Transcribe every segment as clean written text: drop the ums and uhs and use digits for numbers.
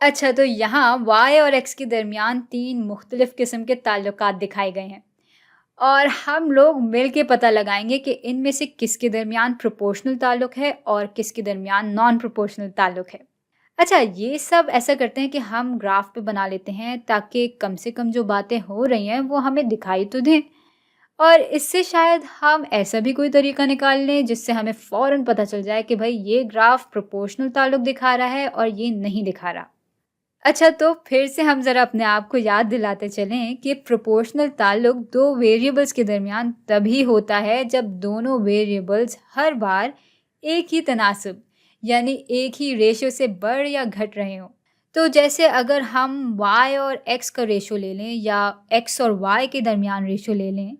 अच्छा, तो यहाँ y और x के दरमियान 3 मुख्तलिफ किस्म के ताल्लुकात दिखाए गए हैं और हम लोग मिल के पता लगाएंगे कि इनमें से किसके दरमियान प्रोपोर्शनल ताल्लुक है और किसके दरमियान नॉन प्रोपोर्शनल ताल्लुक है। अच्छा, ये सब ऐसा करते हैं कि हम ग्राफ पे बना लेते हैं ताकि कम से कम जो बातें हो रही हैं वो हमें दिखाई तो दें और इससे शायद हम ऐसा भी कोई तरीका निकाल लें जिससे हमें फ़ौरन पता चल जाए कि भाई ये ग्राफ प्रोपोर्शनल ताल्लुक दिखा रहा है और ये नहीं दिखा रहा। अच्छा, तो फिर से हम ज़रा अपने आप को याद दिलाते चलें कि प्रोपोर्शनल ताल्लुक दो वेरिएबल्स के दरमियान तभी होता है जब दोनों वेरिएबल्स हर बार एक ही तनासब यानी एक ही रेशियो से बढ़ या घट रहे हों। तो जैसे अगर हम y और x का रेशियो ले लें या x और y के दरमियान रेशियो ले लें,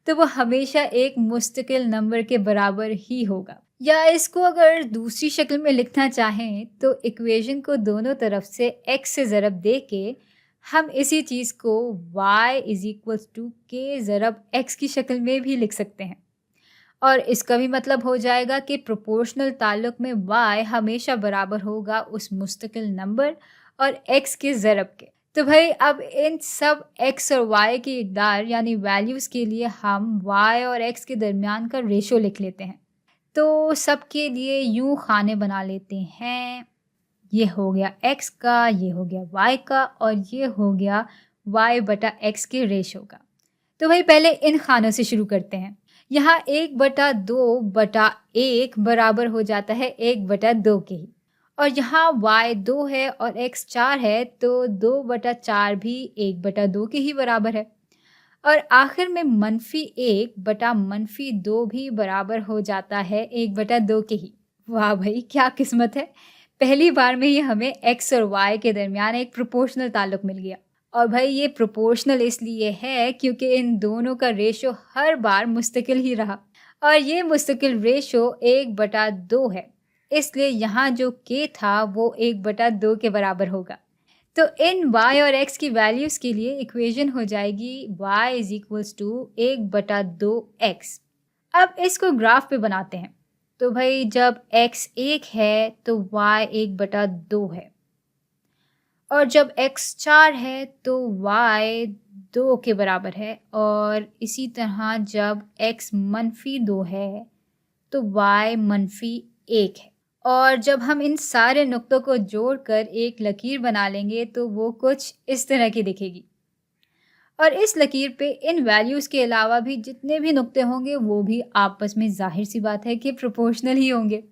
तो वो हमेशा एक मुस्तकिल नंबर के बराबर ही होगा। या इसको अगर दूसरी शक्ल में लिखना चाहें तो इक्वेशन को दोनों तरफ से x से ज़रब दे के हम इसी चीज़ को y इज इक्वल्स टू के ज़रब x की शक्ल में भी लिख सकते हैं और इसका भी मतलब हो जाएगा कि प्रोपोर्शनल ताल्लुक में y हमेशा बराबर होगा उस मुस्तकिल नंबर और x के ज़रब के। तो भाई अब इन सब x और y की इकदार यानी वैल्यूज़ के लिए हम y और x के दरमियान का रेशो लिख लेते हैं। तो सबके लिए यूं खाने बना लेते हैं। ये हो गया x का, ये हो गया y का और ये हो गया y बटा x के रेशो का। तो भाई पहले इन खानों से शुरू करते हैं। यहाँ 1/2/1 बराबर हो जाता है 1/2 के ही और यहाँ y 2 है और x 4 है तो 2/4 भी 1/2 के ही बराबर है और आखिर में -1/-2 भी बराबर हो जाता है 1/2 के ही। वाह भाई, क्या किस्मत है! पहली बार में ही हमें x और y के दरमियान एक प्रोपोर्शनल ताल्लुक मिल गया और भाई ये प्रोपोर्शनल इसलिए है क्योंकि इन दोनों का रेशो हर बार मुस्तकिल ही रहा और ये मुस्तकिल रेशो 1/2 है, इसलिए यहाँ जो k था वो 1/2 के बराबर होगा। तो इन y और x की वैल्यूज़ के लिए इक्वेशन हो जाएगी y is equals to 1/2x। अब इसको ग्राफ पे बनाते हैं। तो भाई जब x 1 है तो y 1/2 है और जब x 4 है तो y 2 के बराबर है और इसी तरह जब x -2 है तो y -1 है और जब हम इन सारे नुक्तों को जोड़कर एक लकीर बना लेंगे तो वो कुछ इस तरह की दिखेगी और इस लकीर पे इन वैल्यूज़ के अलावा भी जितने भी नुक्ते होंगे वो भी आपस में ज़ाहिर सी बात है कि प्रोपोर्शनल ही होंगे।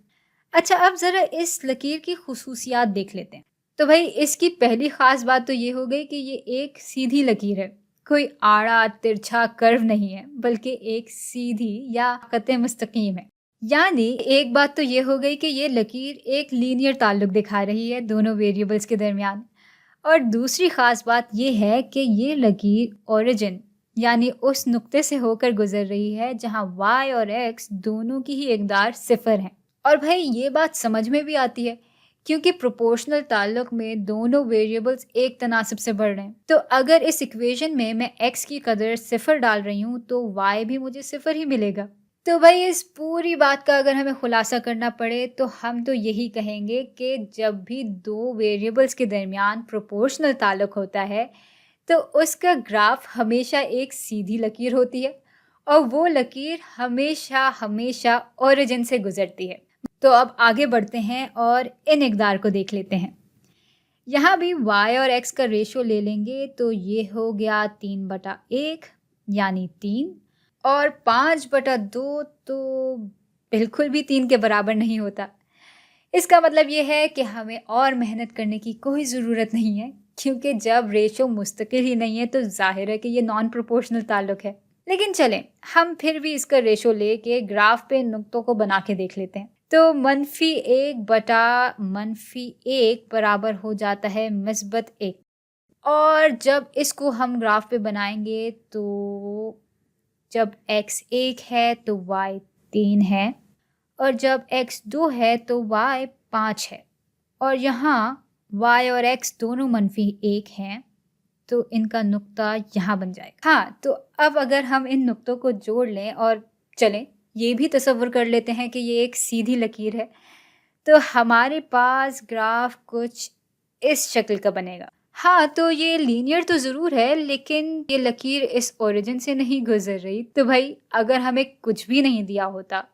अच्छा, अब ज़रा इस लकीर की खुसूसियात देख लेते हैं। तो भाई इसकी पहली ख़ास बात तो ये हो गई कि ये एक सीधी लकीर है, कोई आड़ा तिरछा कर्व नहीं है बल्कि एक सीधी या ख़त मुस्तकीम है। यानी एक बात तो ये हो गई कि ये लकीर एक लीनियर ताल्लुक दिखा रही है दोनों वेरिएबल्स के दरमियान और दूसरी ख़ास बात ये है कि ये लकीर ओरिजिन यानी उस नुक्ते से होकर गुजर रही है जहाँ y और x दोनों की ही इकदार सिफर है। और भाई ये बात समझ में भी आती है क्योंकि प्रोपोर्शनल ताल्लुक में दोनों वेरिएबल्स एक तनासब से बढ़ रहे हैं। तो अगर इस इक्वेशन में मैं x की कदर सिफर डाल रही हूँ तो y भी मुझे सिफर ही मिलेगा। तो भाई इस पूरी बात का अगर हमें खुलासा करना पड़े तो हम तो यही कहेंगे कि जब भी दो वेरिएबल्स के दरमियान प्रोपोर्शनल ताल्लुक होता है तो उसका ग्राफ हमेशा एक सीधी लकीर होती है और वो लकीर हमेशा हमेशा ओरिजिन से गुजरती है। तो अब आगे बढ़ते हैं और इन इकदार को देख लेते हैं। यहाँ भी y और x का रेशो ले लेंगे तो ये हो गया 3/1 यानी 3 और 5/2 तो बिल्कुल भी 3 के बराबर नहीं होता। इसका मतलब ये है कि हमें और मेहनत करने की कोई ज़रूरत नहीं है क्योंकि जब रेशो मुस्तकिल ही नहीं है तो जाहिर है कि ये नॉन प्रोपोर्शनल ताल्लुक है। लेकिन चलें, हम फिर भी इसका रेशो लेके ग्राफ पे नुक्तों को बना के देख लेते हैं। तो -1/-1 बराबर हो जाता है -1 और जब इसको हम ग्राफ पे बनाएंगे तो जब x 1 है तो y 3 है और जब x 2 है तो y 5 है और यहाँ y और x दोनों -1 हैं तो इनका नुक्ता यहाँ बन जाएगा। हाँ, तो अब अगर हम इन नुक्तों को जोड़ लें और चलें ये भी तसव्वुर कर लेते हैं कि ये एक सीधी लकीर है तो हमारे पास ग्राफ कुछ इस शक्ल का बनेगा। हाँ, तो ये लीनियर तो ज़रूर है, लेकिन ये लकीर इस ओरिजिन से नहीं गुज़र रही। तो भाई अगर हमें कुछ भी नहीं दिया होता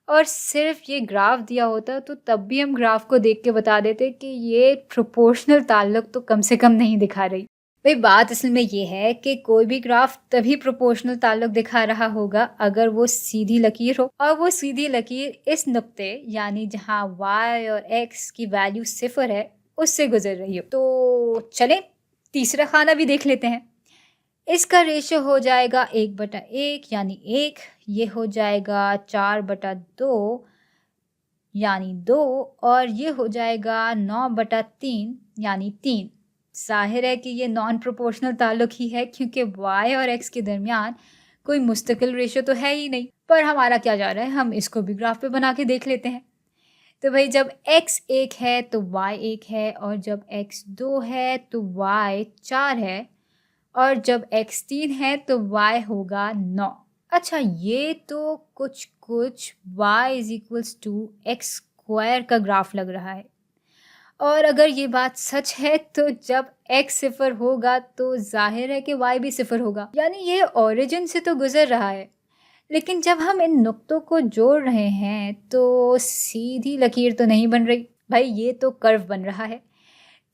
और सिर्फ़ ये ग्राफ़ दिया होता, तो तब भी हम ग्राफ़ को देख के बता देते कि ये प्रोपोर्शनल ताल्लुक तो कम से कम नहीं दिखा रही। भई बात असल में ये है कि कोई भी ग्राफ़ तभी प्रोपोर्शनल ताल्लुक दिखा रहा होगा अगर वो सीधी लकीर हो, और वो सीधी लकीर इस नुक्ते यानी जहाँ y और x की वैल्यू 0 है, उससे गुज़र रही हो। तो चलें तीसरा खाना भी देख लेते हैं। इसका रेशियो हो जाएगा 1/1 यानी 1, ये हो जाएगा 4/2 यानी 2, और ये हो जाएगा 9/3 यानी 3। ज़ाहिर है कि ये नॉन प्रोपोर्शनल ताल्लुक ही है, क्योंकि y और x के दरमियान कोई मुस्तकिल रेशियो तो है ही नहीं। पर हमारा क्या जा रहा है, हम इसको भी ग्राफ पे बना के देख लेते हैं। तो भाई जब x 1 है तो y 1 है, और जब x 2 है तो y 4 है, और जब x 3 है तो y होगा 9। अच्छा, ये तो कुछ y is equals to x square का ग्राफ लग रहा है। और अगर ये बात सच है तो जब x 0 होगा तो जाहिर है कि y भी 0 होगा, यानी ये ओरिजिन से तो गुजर रहा है। लेकिन जब हम इन नुक्तों को जोड़ रहे हैं तो सीधी लकीर तो नहीं बन रही भाई, ये तो कर्व बन रहा है।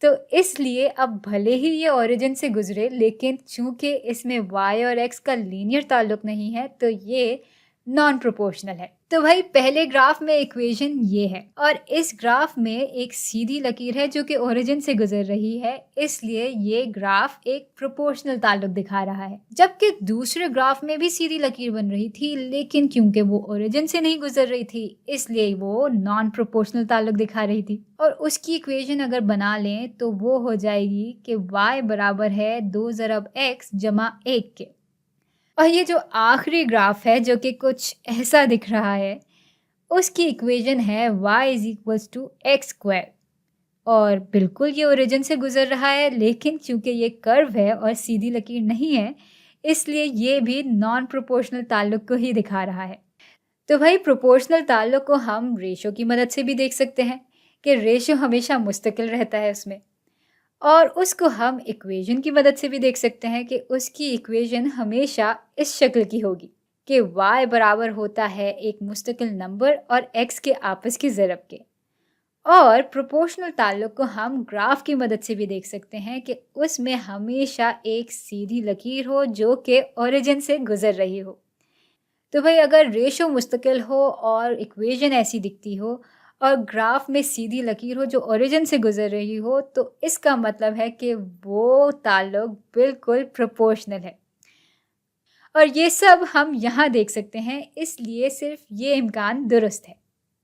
तो इसलिए अब भले ही ये ओरिजिन से गुजरे, लेकिन चूंकि इसमें y और x का लीनियर ताल्लुक नहीं है, तो ये नॉन प्रोपोर्शनल है। तो भाई पहले ग्राफ में इक्वेशन ये है, और इस ग्राफ में एक सीधी लकीर है जो कि ओरिजिन से गुजर रही है, इसलिए ये ग्राफ एक प्रोपोर्शनल ताल्लुक दिखा रहा है। जबकि दूसरे ग्राफ में भी सीधी लकीर बन रही थी, लेकिन क्योंकि वो ओरिजिन से नहीं गुजर रही थी, इसलिए वो नॉन प्रोपोर्शनल ताल्लुक दिखा रही थी। और उसकी इक्वेशन अगर बना लें तो वो हो जाएगी कि y बराबर है 2 ज़रब x जमा 1 के। और ये जो आखिरी ग्राफ है जो कि कुछ ऐसा दिख रहा है, उसकी इक्वेशन है y is equals to x square. और बिल्कुल ये ओरिजिन से गुजर रहा है, लेकिन चूंकि ये कर्व है और सीधी लकीर नहीं है, इसलिए ये भी नॉन प्रोपोर्शनल ताल्लुक को ही दिखा रहा है। तो भाई प्रोपोर्शनल ताल्लुक को हम रेशो की मदद से भी देख सकते हैं कि रेशो हमेशा मुस्तकिल रहता है उसमें, और उसको हम इक्वेशन की मदद से भी देख सकते हैं कि उसकी इक्वेशन हमेशा इस शक्ल की होगी कि y बराबर होता है एक मुस्तकिल नंबर और x के आपस के ज़रब के। और प्रोपोर्शनल ताल्लुक को हम ग्राफ की मदद से भी देख सकते हैं कि उसमें हमेशा एक सीधी लकीर हो जो कि ओरिजिन से गुजर रही हो। तो भाई अगर रेशो मुस्तकिल हो और इक्वेशन ऐसी दिखती हो और ग्राफ में सीधी लकीर हो जो ओरिजिन से गुजर रही हो, तो इसका मतलब है कि वो ताल्लुक बिल्कुल प्रोपोर्शनल है। और ये सब हम यहाँ देख सकते हैं, इसलिए सिर्फ ये इम्कान दुरुस्त है।